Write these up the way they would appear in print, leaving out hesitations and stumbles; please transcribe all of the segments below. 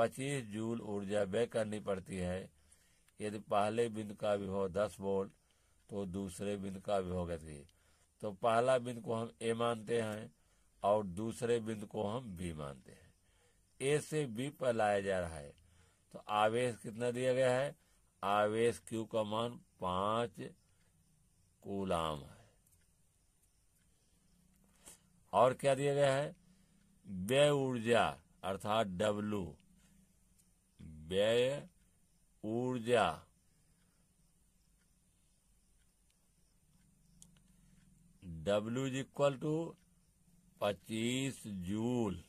25 joule ऊर्जा व्यय करनी पड़ती है। यदि पहले बिंदु का विभव 10 वोल्ट तो दूसरे बिंदु का विभव गति। तो पहला बिंदु को हम ए मानते हैं और दूसरे बिंदु को हम बी मानते हैं। ए से बी पर लाया जा रहा है तो आवेश कितना दिया गया है? आवेश Q का मान 5 कूलाम है। और क्या दिया गया है? व्यय ऊर्जा अर्थात W, व्यय ऊर्जा W is equal to 25 joule.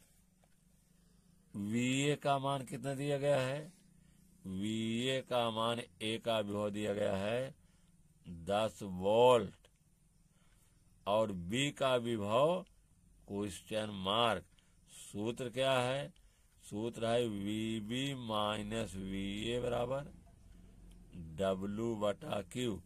VA का मान कितना दिया गया है? VA का मान A का विभव दिया गया है 10 वोल्ट और B का विभव क्वेश्चन मार्क। सूत्र क्या है? सूत्र है VB माइनस VA बराबर W/Q।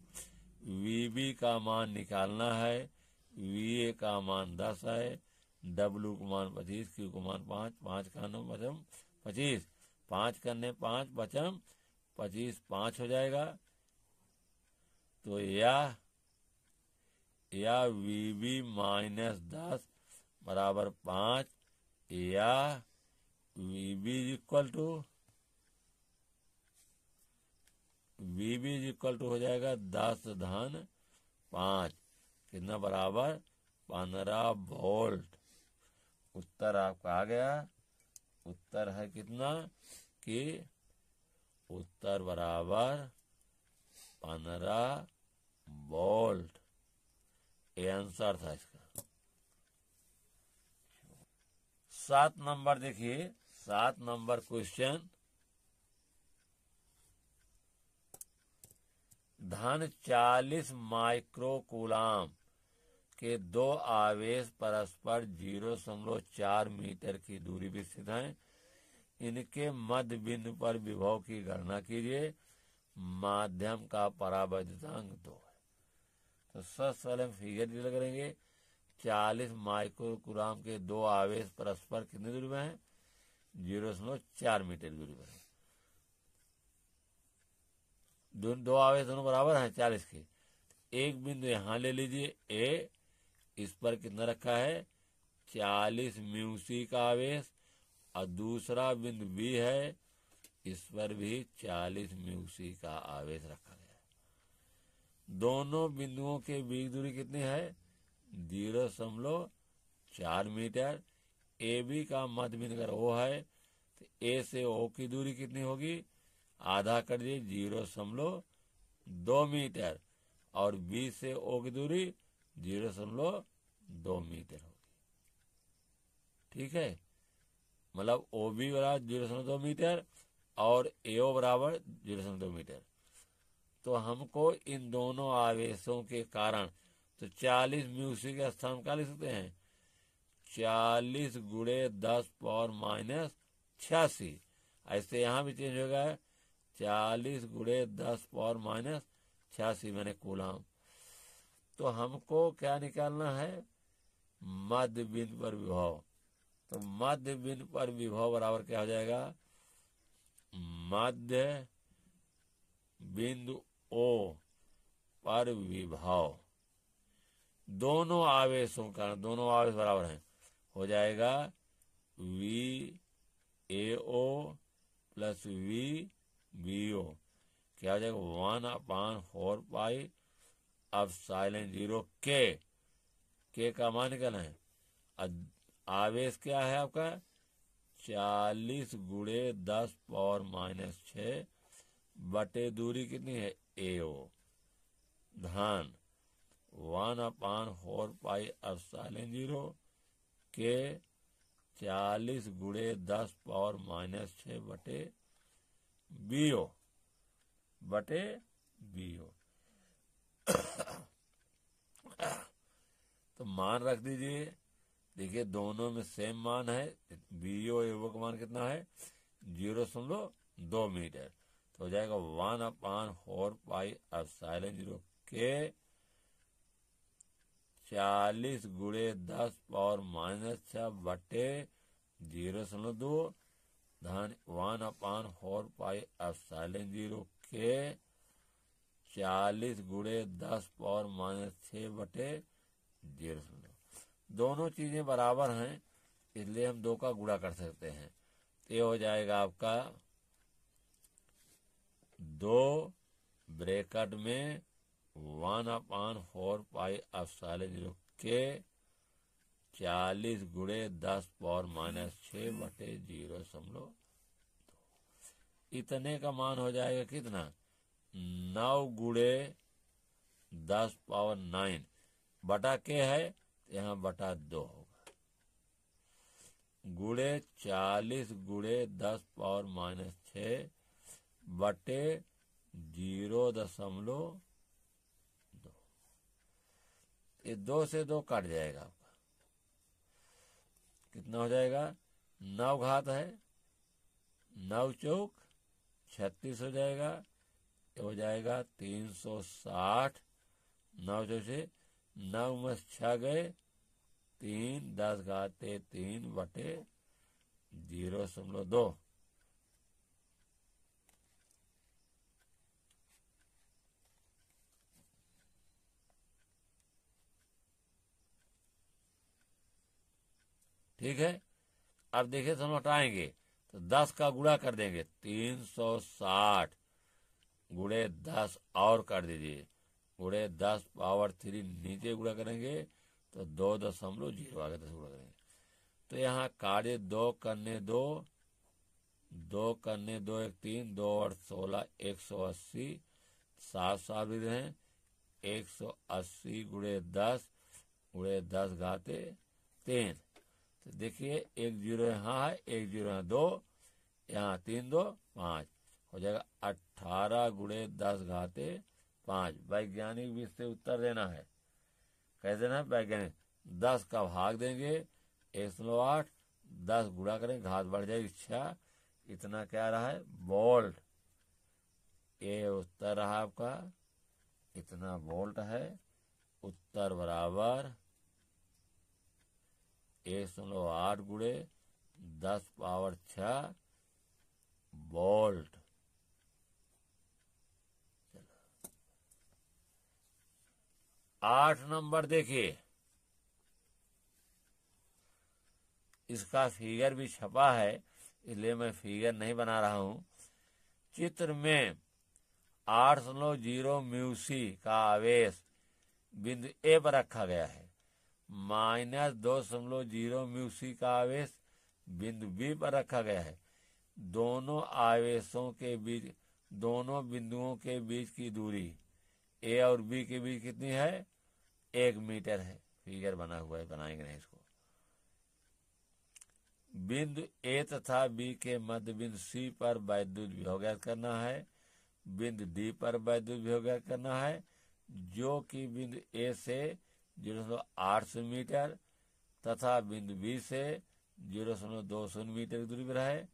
VB का मान निकालना है, VA का मान 10 है, W का मान 25, Q का मान 5, 5 का नौ बचम 25, 5 करने 5 बचम 25, 5 हो जाएगा। तो यह VB माइनस 10 बराबर 5 या VB इक्वल टू हो जाएगा 10 धन 5, कितना बराबर 15 वोल्ट। उत्तर आपका आ गया। उत्तर है कितना कि उत्तर बराबर 15 वोल्ट। ये आंसर था इसका। 7 नंबर देखिए, 7 नंबर क्वेश्चन। धन 40 माइक्रो कूलाम के दो आवेश परस्पर 0.4 मीटर की दूरी पर स्थित हैं। इनके मध्य बिंदु पर विभव की गणना कीजिए। माध्यम का परावैद्युतांक 2 है। तो सबसे पहले हम फिगर डील करेंगे। 40 माइक्रो कूलाम के दो आवेश परस्पर कितनी दूरी में है? 0.4 मीटर दूरी पर है। दो आवेश दोनों बराबर हैं 40 के। एक बिंदु यहां ले लीजिए ए, इस पर कितना रखा है? 40 म्यूसी का आवेश, और दूसरा बिंदु बी है, इस पर भी 40 म्यूसी का आवेश रखा गया है। दोनों बिंदुओं के बीच दूरी कितनी है? 0.4 मीटर। ए बी का मध्य बिंदु अगर O है तो ए से O की दूरी कितनी होगी? आधा कर दीजिए 0.2 मीटर, और बी से O की दूरी 0.2 मीटर होगी। ठीक है, मतलब OB बराबर 0.2 मीटर और AO बराबर 0.2 मीटर। तो हमको इन दोनों आवेशों के कारण तो 40 म्यूसी के स्थान का लिख सकते हैं 40 गुणे 10 पावर माइनस 86। ऐसे यहाँ भी चेंज होगा 40 गुणे 10 पावर माइनस 86 मैंने कूलाम। तो हमको क्या निकालना है? मध्य बिंदु पर विभव। तो मध्य बिंदु पर विभव बराबर क्या हो जाएगा? मध्य बिंदु O पर विभव। दोनों आवेशों का, दोनों आवेश बराबर हैं, हो जाएगा VAO प्लस VBO। क्या हो जाएगा? 1/4 पाई एप्सिलॉन 0 के का मान निकालना है। आवेश क्या है आपका? 40 गुणे 10 पावर माइनस 6 बटे दूरी कितनी है? AO धन 1/4 पाई एप्सिलॉन 0 के 40 गुणे 10 पावर माइनस 6 बटे BO। तो मान रख दीजिए। देखिए दोनों में सेम मान है। BO AO का मान कितना है? 0.2 मीटर। तो हो जाएगा 1/4 पाई एप्सिलॉन 0 के 40 गुणे 10 पावर माइनस 6 बटे 0.2 धन 1/4πε0 के 40 गुणे 10⁻⁶/0। दोनों चीजें बराबर हैं, इसलिए हम 2 का गुणा कर सकते हैं। ये हो जाएगा आपका 2 ब्रैकेट में 1/4πε0 के 40 गुणे 10⁻⁶/0। इतने का मान हो जाएगा कितना? 9 गुणे 10⁻9 बटा के है, यहाँ बटा 2 होगा, गुणे 40 गुणे 10⁻⁶ बटे 0.2। ये 2 से 2 कट जाएगा आपका, कितना हो जाएगा? 9 घात है, 9 चौक 36 हो जाएगा। ये हो जाएगा 360। 9 चौक से 9 में 6 गए 3, 10 घाते 3 बटे 0.2। ठीक है। अब देखिए हम हटाएंगे तो 10 का गुणा कर देंगे, 360 गुणे 10 और कर दीजिए, गुणे 10 पावर 3 नीचे गुणा करेंगे तो 2.0 आगे 10 गुणा करेंगे तो यहाँ कार्य 2 करने 2, 2 करने 2 1 3, 2 और 16 180, 7 भी हैं 180 गुणे 10 घाते 3। तो देखिए 1 0 यहाँ है, 1 0 यहाँ 2, यहाँ 3 2 5 हो जाएगा 18 गुणे 10 घाते 5। वैज्ञानिक भी इससे उत्तर देना है। कैसे देना है वैज्ञानिक? 10 का भाग देंगे 1.8, 10 गुणा करेंगे, घात बढ़ जाएगी 6, इतना क्या रहा है? वोल्ट। ये उत्तर रहा आपका, इतना वोल्ट है। उत्तर बराबर 1.8 गुणे 10⁻6 वोल्ट। 8 नंबर देखिए, इसका फिगर भी छपा है, इसलिए मैं फिगर नहीं बना रहा हूं। चित्र में 8.0 म्यूसी का आवेश बिंदु ए पर रखा गया है, -2.0 म्यूसी का आवेश बिंदु बी पर रखा गया है। दोनों आवेशों के बीच, दोनों बिंदुओं के बीच की दूरी ए और बी के बीच कितनी है? 1 मीटर है। फिगर बना हुआ है, बनाएंगे नहीं इसको। बिंदु ए तथा बी के मध्य बिंदु सी पर वैद्युत विभव ज्ञात करना है। बिंदु डी पर वैद्युत विभव ज्ञात करना है, जो कि बिंदु ए से 0.8 मीटर तथा बिंदु बी से 0.20 मीटर की दूरी पर है।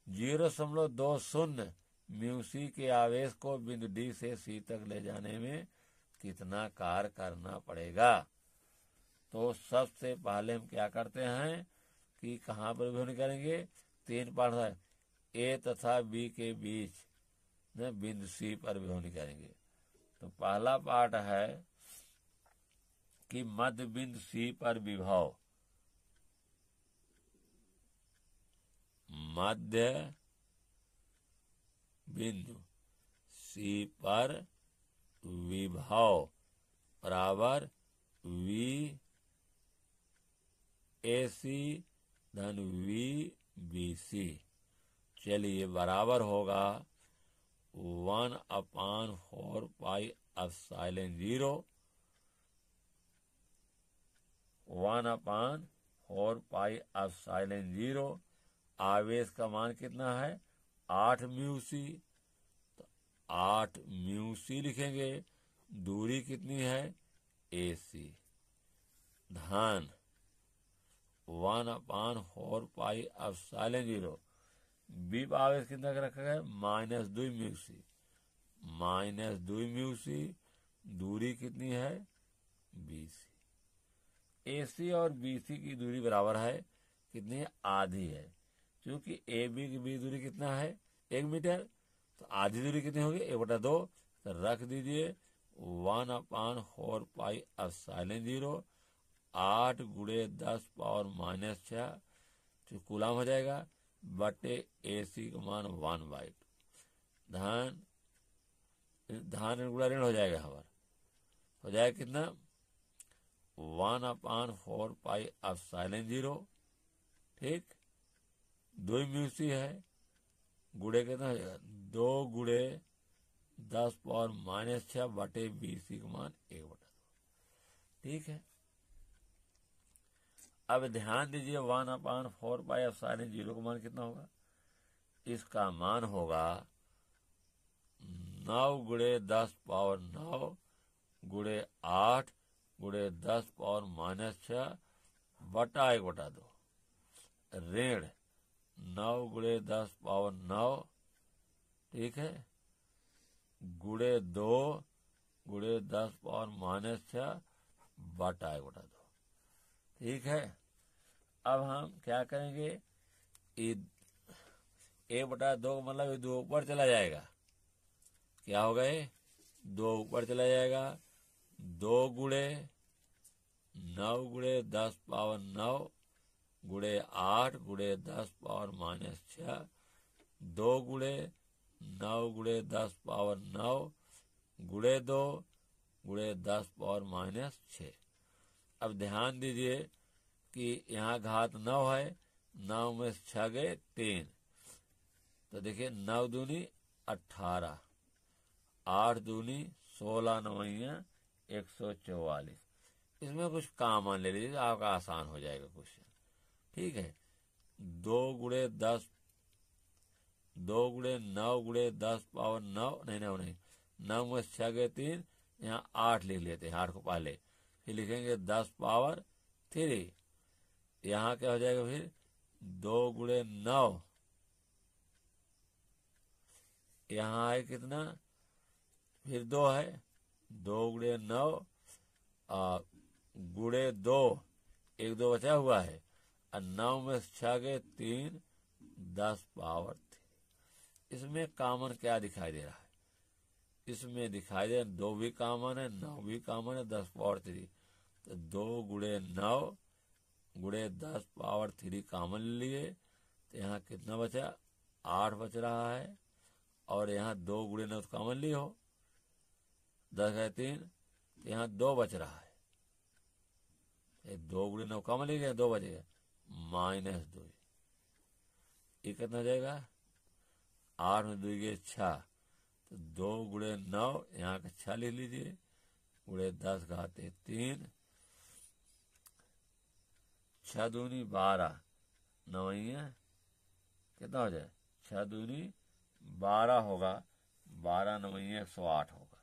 0.20 म्यूसी के आवेश को बिंदु डी से सी तक ले जाने में कितना कार्य करना पड़ेगा? तो सबसे पहले हम क्या करते हैं कि कहाँ पर विभव निकालेंगे? 3 पार्ट है, ए तथा बी के बीच में बिंदु सी पर विभव निकालेंगे। तो पहला पार्ट है कि मध्य बिंदु सी पर विभव, मध्य बिंदु सी पर विभव बराबर वी ए सी धन वी बी सी। चलिए बराबर होगा 1/4πε0, 1/4πε0। आवेश का मान कितना है? 8 म्यूसी, तो 8 म्यूसी लिखेंगे। दूरी कितनी है? AC धन 1/4πε0। बी आवेश कितना रखा गया? -2 म्यूसी, -2 म्यूसी। दूरी कितनी है? BC। AC और BC की दूरी बराबर है कितनी है? आधी है। क्योंकि ए बी की बीच दूरी कितना है 1 मीटर, तो आधी दूरी कितनी होगी 1/2, तो रख दीजिए 1/4πε0 8 गुणे 10⁻⁶ जो कूलम हो जाएगा बटे AC का मान 1/2। धान गुणा ऋण हो जाएगा, हमारा हो जाएगा कितना 1/4πε0, ठीक। 2 म्यूसी है, गुणे कितना हो जाएगा 2 गुणे 10⁻⁶ बटे BC का मान 1/2, ठीक है। अब ध्यान दीजिए 1/4πε0 का मान कितना होगा, इसका मान होगा 9 गुणे 10⁻⁹ गुणे 8 गुणे 10⁻⁶ बटा 1/2 ऋण 9 गुणे 10⁻⁹, ठीक है, गुणे 2 गुणे 10⁻⁶ बटा 1/2, ठीक है। अब हम क्या करेंगे, 1/2 का मतलब 2 ऊपर चला जाएगा, क्या होगा ये 2 ऊपर चला जाएगा, 2 गुणे 9 गुणे 10⁻⁹ गुणे 8 गुणे 10⁻⁶ 2 गुणे 9 गुणे 10⁻⁹ गुणे 2 गुणे 10⁻⁶। अब ध्यान दीजिए कि यहाँ घात 9 है, 9 में 6 गए 3, तो देखिए 9 दूनी 18, 8 दूनी 16 9 144। इसमें कुछ कॉमन ले लीजिए, आपका आसान हो जाएगा क्वेश्चन, ठीक है। 2 गुणे 10 2 गुणे 9 गुणे 10⁻⁹ नहीं 9 में 6 गए 3, यहाँ 8 लिख लेते हैं, 8 को पहले, फिर लिखेंगे 10⁻3, यहाँ क्या हो जाएगा फिर 2 गुणे 9, यहाँ है कितना, फिर 2 है, 2 गुणे 9 गुणे 2, 1 2 बचा हुआ है, और 9 में 6 गए 3, 10⁻3। इसमें कॉमन क्या दिखाई दे रहा है, इसमें दिखाई दे 2 भी कॉमन है, 9 भी कॉमन है, 10⁻3, तो 2 गुणे 9 गुणे 10⁻3 कॉमन लिए, तो यहाँ कितना बचा 8 बच रहा है, और यहाँ 2 गुणे 9 कॉमन लिए हो, 10 है 3, तो यहाँ 2 बच रहा है, 2 गुणे 9 कॉमन लिए गए, 2 बचेगा -2, ये कितना हो जाएगा 8 में 2 गए 6, तो 2 गुणे 9 यहाँ का 6 लिख लीजिए, गुणे 10 घाते 3, 6 दूनी 12, 9 कितना हो जाए 6 दूनी 12 होगा, 12 9 108 होगा,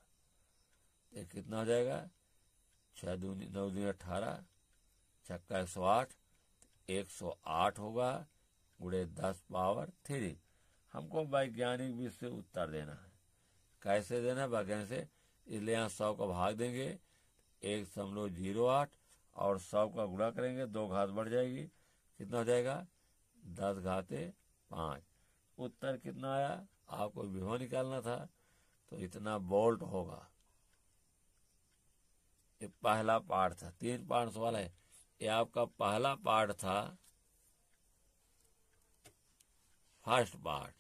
ये कितना हो जाएगा 6 दूनी 9 दूनी 18, 6 का 108, 108 होगा, गुणे 10⁻3। हमको वैज्ञानिक विधि से उत्तर देना है, कैसे देना है वैज्ञानिक से, इसलिए यहाँ 100 का भाग देंगे 1.08 और 100 का गुणा करेंगे, 2 घात बढ़ जाएगी, कितना हो जाएगा 10 घाते 5। उत्तर कितना आया, आपको विभव निकालना था, तो इतना वोल्ट होगा। ये पहला पार्ट था, 3 पार्ट सवाल है, ये आपका पहला पार्ट था, फर्स्ट पार्ट।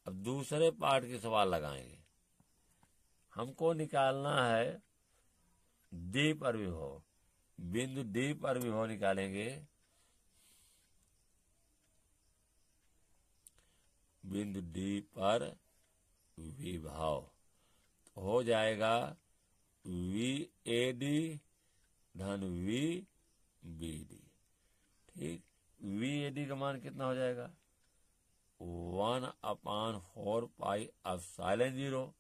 अब दूसरे पार्ट के सवाल लगाएंगे, हमको निकालना है डी पर विभव, बिंदु डी पर विभव निकालेंगे, बिंदु डी पर विभव हो जाएगा VAD धन VBD, ठीक। VAD का मान कितना हो जाएगा 1/4πε0,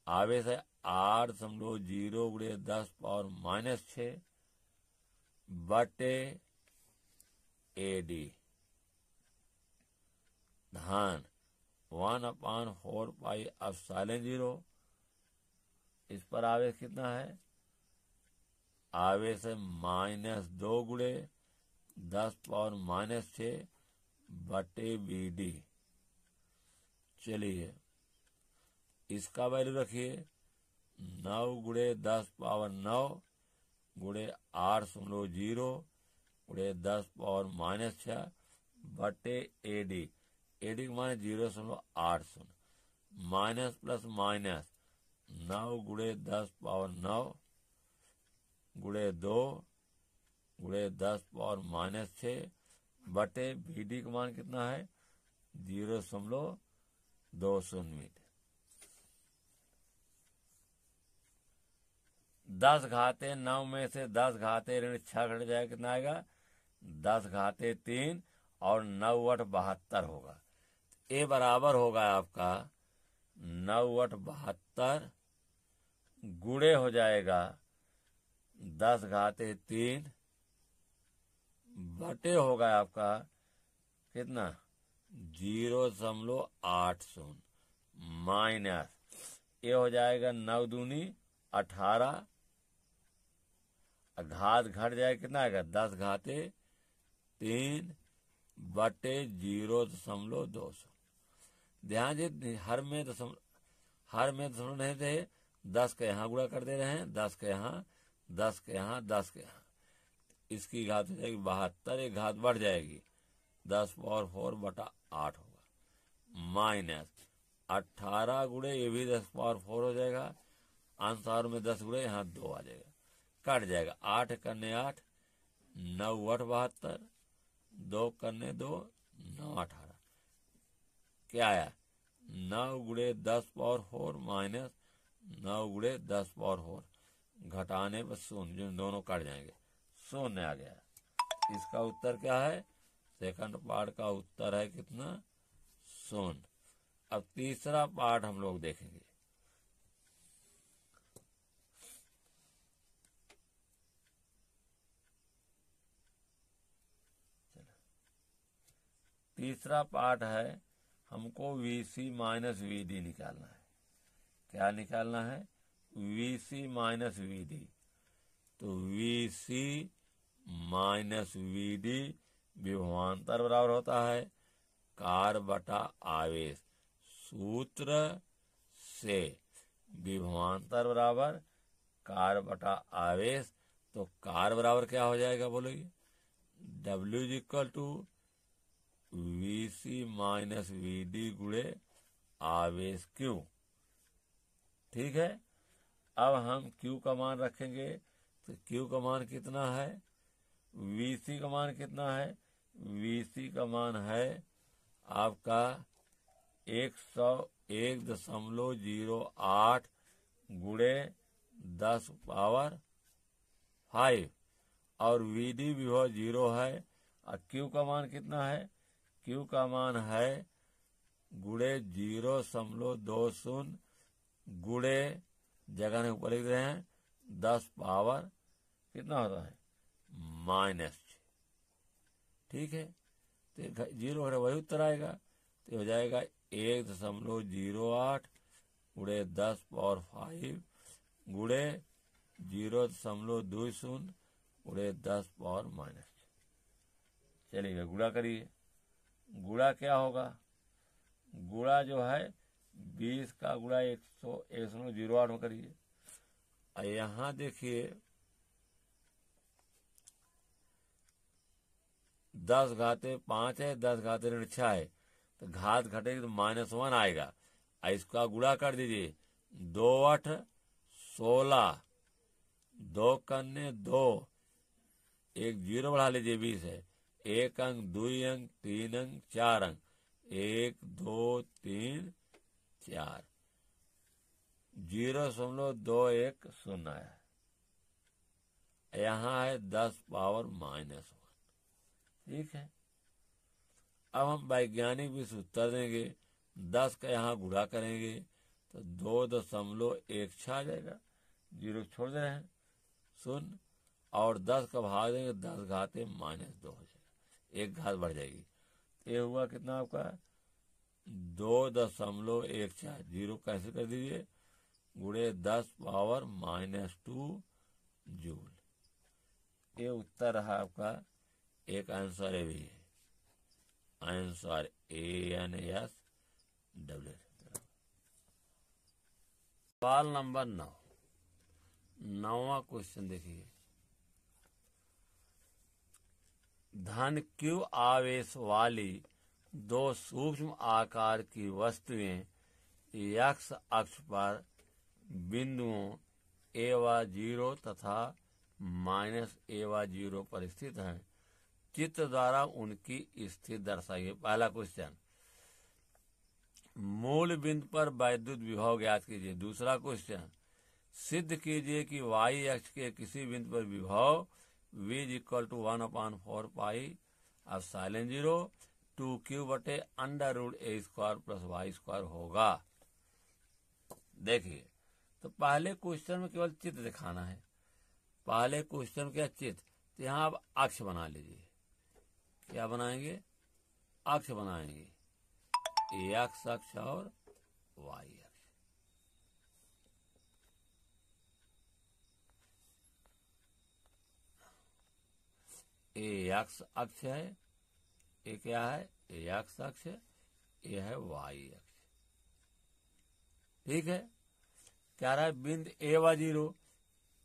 आवेश है 8.0 गुणे 10⁻⁶ बटे AD धन 1/4πε0, इस पर आवेश कितना है आवेश है -2 गुणे 10⁻⁻6 बटे BD। चलिए इसका वैल्यू रखिए 9 गुणे 10⁻9 गुणे 8.0 गुणे 10⁻⁻6 बटे AD। AD का मान 0.80 माइनस प्लस माइनस 9 गुणे 10⁻9 गुणे 2 गुणे 10⁻⁻6 बटे BD का मान कितना है 0.20 मीटर। 10 घाते 9 में से 10 घाते ऋण 6 घट जाएगा, कितना आएगा 10 घाते 3 और 9 × 72 होगा। ए बराबर होगा आपका 9 × 72 गुणे हो जाएगा 10 घाते 3 बटे होगा आपका कितना 0.80 माइनस ये हो जाएगा 9 दूनी 18 घात घट जाएगा कितना आएगा 10 घाते 3 बटे 0.200। ध्यान दे हर में दशमलव नहीं थे, 10 के यहाँ गुणा कर दे रहे हैं, 10 के यहाँ 10 के यहाँ 10 के यहाँ, इसकी घात हो जाएगी 72, एक घात बढ़ जाएगी 10⁴/8 होगा माइनस 18 गुणे ये भी 10⁴ हो जाएगा, आंसर में 10 गुणे यहाँ 2 आ जाएगा, कट जाएगा 8 करने 8 9 × 72 2 करने 2 9 18 क्या आया 9 गुणे 10⁴ माइनस 9 गुणे 10⁴ घटाने पर 0 जो दोनों कट जाएंगे 0 आ गया। इसका उत्तर क्या है सेकंड पार्ट का उत्तर है कितना 0। अब तीसरा पार्ट हम लोग देखेंगे। तीसरा पार्ट है हमको VC माइनस VD निकालना है। क्या निकालना है VC माइनस VD। तो VC माइनस VD विभवांतर बराबर होता है कार्य बटा आवेश। सूत्र से विभवांतर बराबर कार्य बटा आवेश, तो कार्य बराबर क्या हो जाएगा बोलोगे W VC माइनस VD गुणे आवेश Q। ठीक है, अब हम Q का मान रखेंगे तो Q का मान कितना है, VC का मान कितना है, VC का मान है आपका 101.08 गुणे 10⁵ और VD विभव 0 है और Q का मान कितना है, Q का मान है गुणे 0.20 गुणे जगह ने ऊपर लिख रहे हैं 10 पावर कितना होता है -6। ठीक है, तो 0 है वही उत्तर आएगा, तो हो जाएगा 1.08 गुणे 10⁵ गुणे 0.20 गुणे 10⁻⁻6। चलिए गुणा करिए। गुणा क्या होगा, गुणा जो है 20 का गुणा 100 में करिए। यहाँ देखिए 10 घाते 5 है, 10 घाते ऋण 6 है, तो घात घटेगी तो -1 आएगा। इसका गुणा कर दीजिए 2 8 16 2 करने 2 एक 0 बढ़ा लीजिए 20 है, 1 अंक 2 अंक 3 अंक 4 अंक 1 2 3 4 0.210 आया। यहाँ है 10⁻⁻1। ठीक है, अब हम वैज्ञानिक भी उत्तर देंगे। 10 का यहाँ गुणा करेंगे तो 2.16 आ जाएगा, 0 छोड़ दे रहे हैं 0, और 10 का भाग देंगे 10 घाते -2 हो जाएगा, एक घात बढ़ जाएगी। ये हुआ कितना आपका 2.14, 0 कैंसिल कर दीजिए गुणे 10⁻⁻2 जूल। ये उत्तर रहा आपका। एक आंसर ए भी है, आंसर ANSW। सवाल नंबर 9, 9वां क्वेश्चन देखिए। धन Q आवेश वाली दो सूक्ष्म आकार की वस्तुएं x अक्ष पर बिंदुओं A व 0 तथा -A व 0 पर स्थित हैं। चित्र द्वारा उनकी स्थिति दर्शाइए। पहला क्वेश्चन, मूल बिंदु पर वैद्युत विभव ज्ञात कीजिए। दूसरा क्वेश्चन, सिद्ध कीजिए कि y अक्ष के किसी बिंदु पर विभव v = 1/4 पाई एप्सिलॉन 0 2q बटे √a² + y² होगा। देखिए, तो पहले क्वेश्चन में केवल चित्र दिखाना है। पहले क्वेश्चन क्या चित्र, तो यहाँ आप अक्ष बना लीजिए। क्या बनाएंगे? अक्ष बनाएंगे, x अक्ष और y अक्ष। x अक्ष है, ये क्या है? x अक्ष, ये है y अक्ष। ठीक है। क्या रहा है? बिंदु A व 0,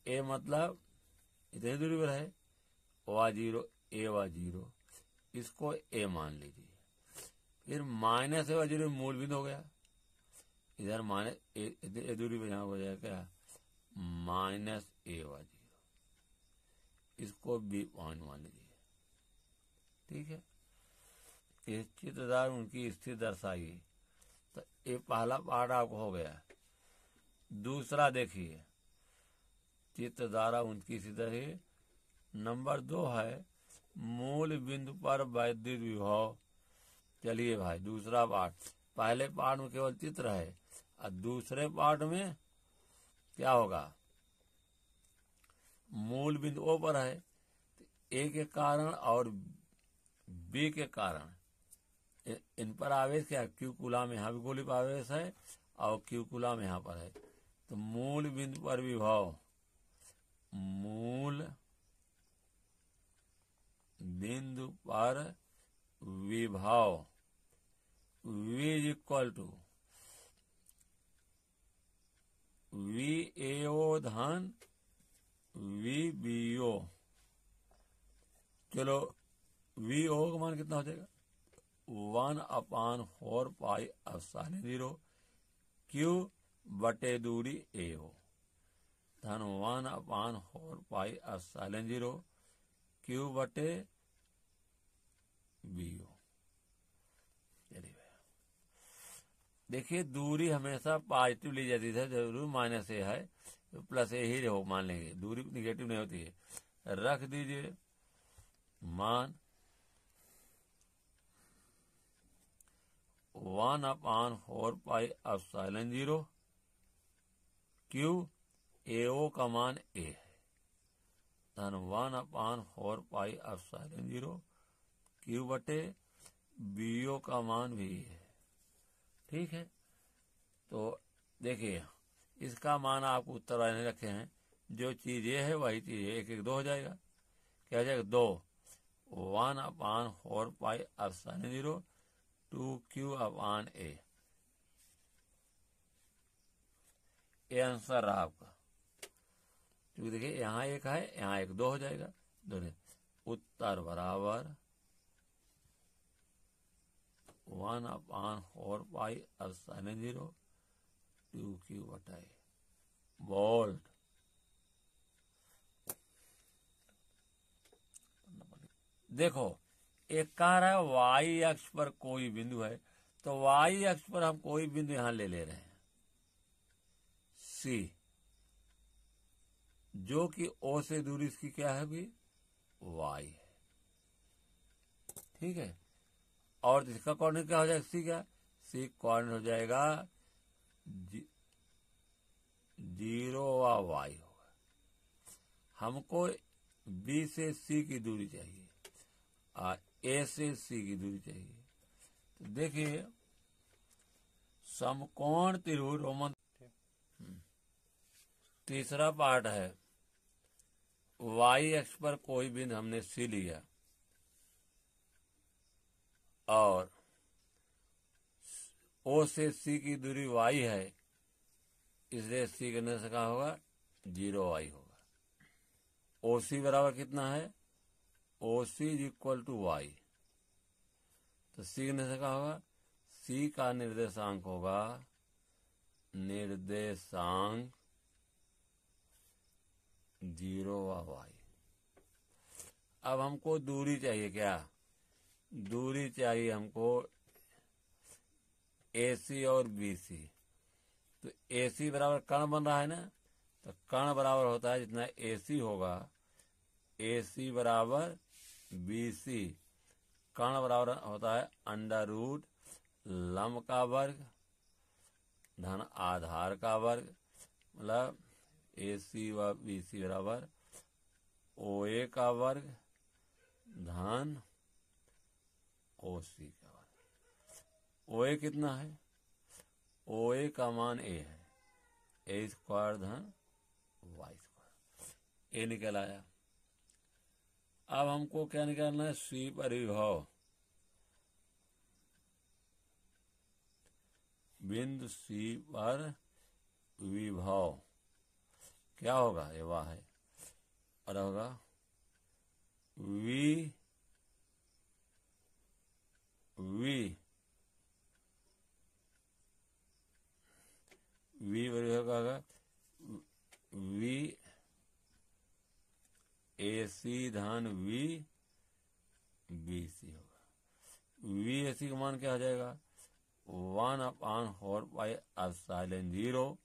A मतलब इतनी दूरी पर है, व 0 A व 0, इसको A मान लीजिए। फिर -A व 0 मूल बिंदु हो गया, इधर इतनी दूरी पर यहाँ हो जाएगा क्या? -A व 0, इसको B पॉइंट मान लीजिए। ठीक है। इस चित्रदार उनकी स्थिति दर्शाइए। तो ये पहला पार्ट आपको हो गया। दूसरा देखिए, चित्र द्वारा उनकी स्थिति। नंबर 2 है, मूल बिंदु पर वैद्युत विभव। चलिए भाई, दूसरा पार्ट। पहले पार्ट में केवल चित्र है और दूसरे पार्ट में क्या होगा? मूल बिंदु O पर है, तो A के कारण और B के कारण इन पर आवेश क्या है? Q कूलाम यहाँ भी गोली पर आवेश है और Q कूलाम यहाँ पर है। तो मूल बिंदु पर विभव, मूल बिंदु पर विभव V = VAO धन VBO। चलो, VO का मान कितना हो जाएगा? 1/4 पाई एप्सिलॉन 0 Q बटे दूरी AO धन 1/4 पाई एप्सिलॉन 0 Q बटे BO। चलिए, देखिए दूरी हमेशा पॉजिटिव ली जाती है, जरूर -A है तो +A ही हो मान लेंगे, दूरी निगेटिव नहीं होती है। रख दीजिए मान 1/4 पाई एप्सिलॉन 0 Q, AO का मान A है, धन 1/4 पाई एप्सिलॉन 0 Q बटे BO का मान भी है। ठीक है। तो देखिए, इसका मान आपको उत्तर वाले रखे हैं। जो चीज ये है वही चीज है, 1 1 2 हो जाएगा। क्या हो जाएगा? 2 1/4 पाई एप्सिलॉन 0 2q/A। ये आंसर रहा आपका। क्योंकि देखिए, यहाँ 1 है, यहाँ 1 2 हो जाएगा, दोनों उत्तर बराबर 1/4 पाई एप्सिलॉन 0 2q/A। बोल्ड। देखो, एक कह रहा है y अक्ष पर कोई बिंदु है, तो y अक्ष पर हम कोई बिंदु यहां ले रहे हैं C, जो कि O से दूरी इसकी क्या है भी? y है। ठीक है। और इसका कोऑर्डिनेट क्या हो जाएगा? C क्या? C कोऑर्डिनेट हो जाएगा 0 व y होगा। हमको B से C की दूरी चाहिए और A से C की दूरी चाहिए। तो देखिए, समकोण त्रिभुज रोमन तीसरा पार्ट है, वाई एक्स पर कोई बिंदु हमने सी लिया और ओ से सी की दूरी वाई है, इसलिए सी करने से क्या होगा, 0y होगा। ओ सी बराबर कितना है, ओ सी इज इक्वल टू वाई, तो सी करने से क्या होगा, सी का निर्देशांक होगा, निर्देशांक 0 व वाई। अब हमको दूरी चाहिए, क्या दूरी चाहिए हमको, AC और BC। तो AC बराबर कर्ण बन रहा है ना, तो कर्ण बराबर होता है जितना AC होगा, AC बराबर BC, कर्ण बराबर होता है अंडर रूट लंब का वर्ग धन आधार का वर्ग, मतलब AC व BC बराबर OA का वर्ग धन OC का वर्ग। OA कितना है, OA का मान A है, A स्क्वायर धन Y स्क्वायर, A निकल आया। अब हमको क्या निकालना है, C पर विभव, बिंदु C पर विभव क्या होगा, ये वह है, और होगा V पर होगा V AC धन V BC होगा। V AC का मान क्या हो जाएगा, 1/4πε0।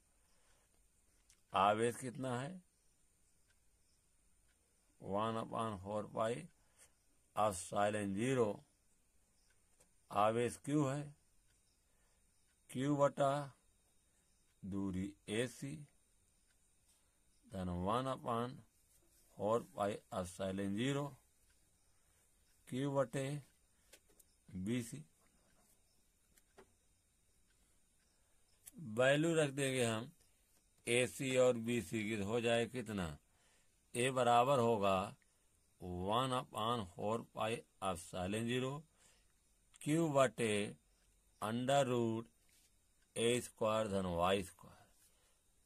आवेश कितना है, 1/4πε0। आवेश Q है, Q बटा दूरी AC धन 1/4πε0 Q बटे BC। वैल्यू रख देंगे हम AC और BC की, हो जाए कितना, A बराबर होगा 1/4πε0 Q बटे अंडर रूट A स्क्वायर धन Y स्क्वायर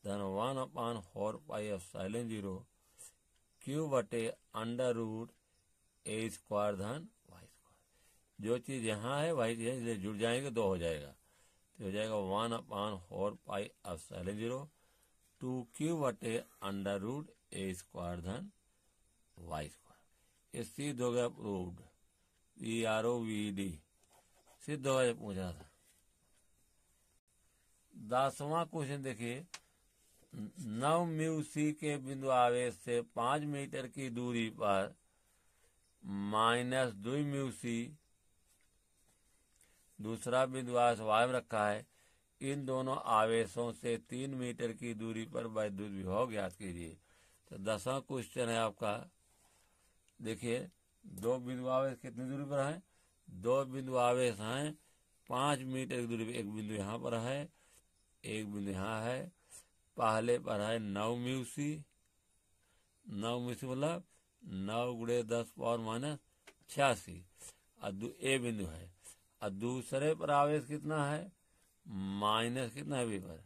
धन 1/4πε0 Q बटे अंडर रूट A स्क्वायर धन Y स्क्वायर। जो चीज यहाँ है वही चीज इसलिए जुड़ जाएंगे, 2 हो जाएगा, तो हो जाएगा 1/4πε0 2Q बटे अंडर रूट A स्क्वायर धन Y स्क्वायर। ये सिद्ध हो गया, प्रूव्ड, PROVD सिद्ध हो गया, पूछा था। 10वां क्वेश्चन देखिए, 9 म्यू सी के बिंदु आवेश से 5 मीटर की दूरी पर -2 म्यू सी दूसरा बिंदु आवेश y में रखा है, इन दोनों आवेशों से 3 मीटर की दूरी पर वैद्युत विभव ज्ञात कीजिए। तो 10वां क्वेश्चन है आपका, देखिए 2 बिंदु आवेश कितनी दूरी पर है, 2 बिंदु आवेश हैं 5 मीटर की दूरी पर, एक बिंदु यहाँ पर है, एक बिंदु यहाँ है। पहले पर है 9 म्यू सी, 9 म्यू सी मतलब 9 × 10⁻86, और ए बिंदु है, और दूसरे पर आवेश कितना है, माइनस कितना है बी पर,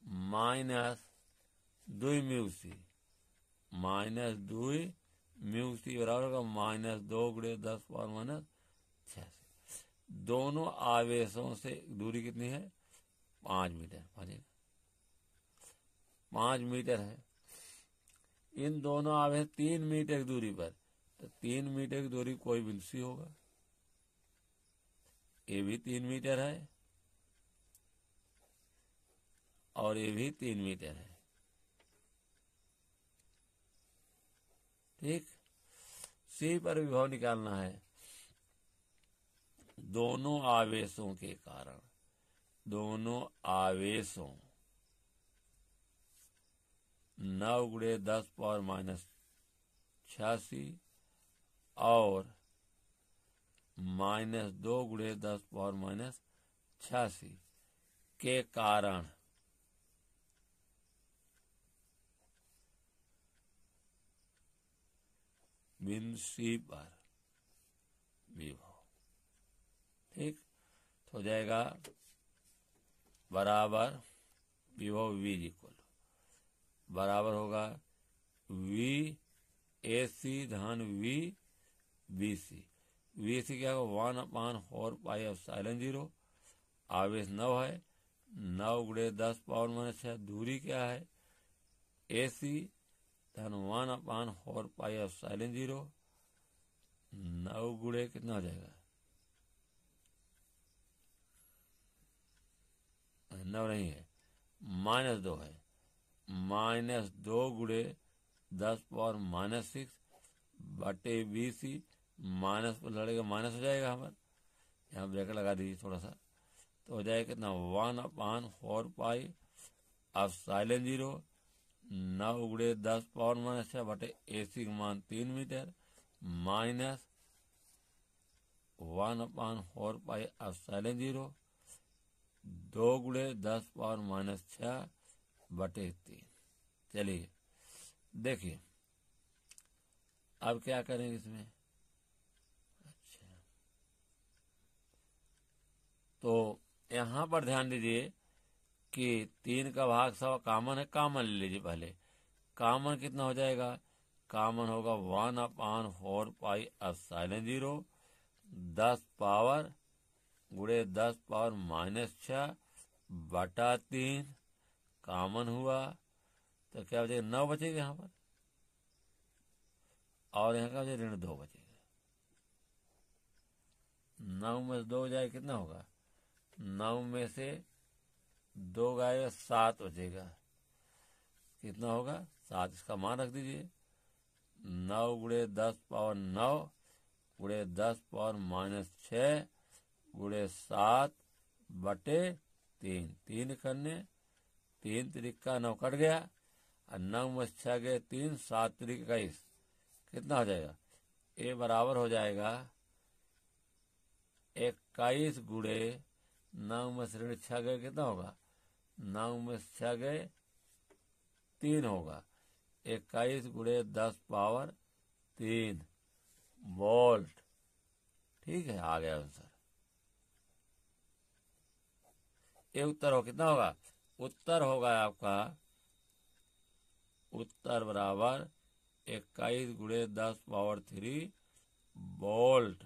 -2 म्यू सी, -2 म्यू सी बराबर होगा -2 × 10⁻86। दोनों आवेशों से दूरी कितनी है, 5 मीटर, 5 मीटर है। इन दोनों आवेश 3 मीटर की दूरी पर, तो 3 मीटर की दूरी कोई बिंदु सी होगा, ये भी 3 मीटर है और ये भी 3 मीटर है, ठीक। सी पर विभव निकालना है, दोनों आवेशों के कारण, दोनों आवेशों 9 × 10⁻86 और -2 × 10⁻86 के कारण बिंदु सी पर विभव। ठीक, तो हो जाएगा बराबर विभव V इक्वल बराबर होगा V AC धन V BC। VC क्या होगा 1/4πε0। आवेश 9 है, 9 गुणे 10⁻⁻⁶। दूरी क्या है AC धन 1/4πε0। 9 गुणे कितना हो जाएगा 9 नहीं है, -2 है, -2 गुणे 10⁻⁻6 बटे BC। माइनस पर लड़ेगा माइनस हो जाएगा हमारा, यहाँ ब्रैकेट लगा दीजिए थोड़ा सा, तो हो जाएगा कितना 1/4πε0। 9 गुणे 10⁻⁻6 बटे AC का मान 3 मीटर माइनस 1/4πε0 2 गुणे 10⁻⁻6 बटे 3। चलिए देखिए अब क्या करेंगे इसमें। अच्छा, तो यहाँ पर ध्यान दीजिए कि 3 का भाग 100 कॉमन है, कॉमन ले लीजिए पहले। कॉमन कितना हो जाएगा, कॉमन होगा 1/4πε0 10 पावर गुणे 10⁻⁻6 बटा 3 कॉमन हुआ, तो क्या बचेगा 9 बचेगा यहाँ पर, और यहाँ का ऋण 2 बचेगा। 9 में से 2 हो जाए कितना होगा, 9 में से 2 गए 7 बचेगा। कितना होगा 7, इसका मान रख दीजिए। 9 गुणे 10⁻9 गुणे 10⁻⁻6 गुणे 7 बटे 3। 3 करने 3 त्रिका 9 कट गया, और 9 में 6 गए 3, 7 त्रिक 21। कितना हो जाएगा, ए बराबर हो जाएगा 21 गुणे 9 में से ऋण 6 गए कितना होगा, 9 में 6 गए 3 होगा, 21 गुणे 10 पावर 3 वोल्ट। ठीक है, आ गया आंसर। ये उत्तर हो कितना होगा, उत्तर होगा आपका, उत्तर बराबर 21 गुणे 10 पावर 3 वोल्ट।